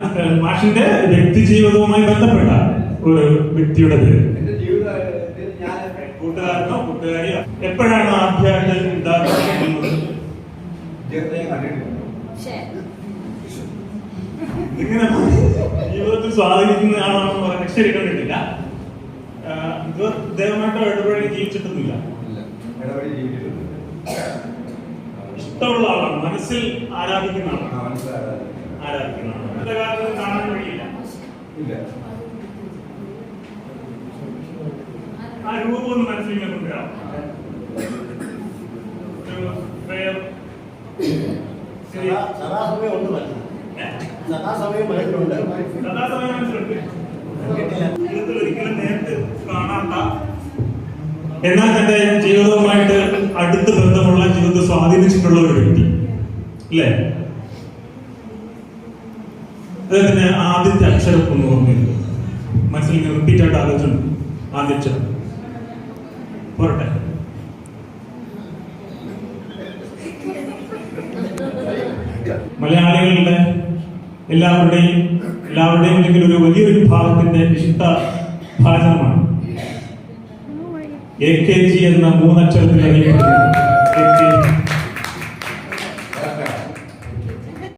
മാഷിന്റെ വ്യക്തി ജീവിതവുമായി ബന്ധപ്പെട്ട ഒരു വ്യക്തിയുടെ പേര്. കൂട്ടുകാരനോ കൂട്ടുകാരിയോ എപ്പോഴാണ് ആദ്യമായിട്ട് ഉണ്ടാകുന്നത്? ഇങ്ങനെ ജീവിതത്തിൽ സ്വാധീനിക്കുന്നതാണെന്ന് പറയാൻ ശരി കണ്ടിട്ടില്ല. ഇത് ദൈവമായിട്ടോ ഇടപഴകി ജീവിച്ചിട്ടൊന്നുമില്ല. ഇഷ്ടമുള്ള ആളാണ്, മനസ്സിൽ ആരാധിക്കുന്ന ആളാണ്. നല്ല കാലത്ത് കാണാൻ കഴിയില്ല. ആ രൂപം ഒന്ന് മനസ്സിലിങ്ങനെ കൊണ്ടുവരാം. സദാസമയം മനസ്സിലുണ്ട്. ജീവിതത്തിൽ ഒരിക്കലും നേരിട്ട് കാണാത്ത എന്നാൽ തന്റെ ജീവിതവുമായിട്ട് അടുത്ത ബന്ധമുള്ള ജീവിതത്തെ സ്വാധീനിച്ചിട്ടുള്ള ഒരു വ്യക്തി അല്ലേ? അദ്ദേഹത്തിന് ആദ്യത്തെ അക്ഷരം ഒന്ന് ഓർമ്മയില്ല. മനസ്സിൽ ഇങ്ങനെ റിപ്പീറ്റ് ആയിട്ട് ആലോചിച്ചുണ്ട്. ആദ്യ അക്ഷരം പോരട്ടെ. മലയാളികളുടെ എല്ലാവരുടെയും അല്ലെങ്കിൽ ഒരു വലിയൊരു വിഭാഗത്തിന്റെ ഇഷ്ട ഭാഷണമാണ് AKG എന്ന 3 അക്ഷരത്തിൽ അറിയപ്പെടുന്നത്.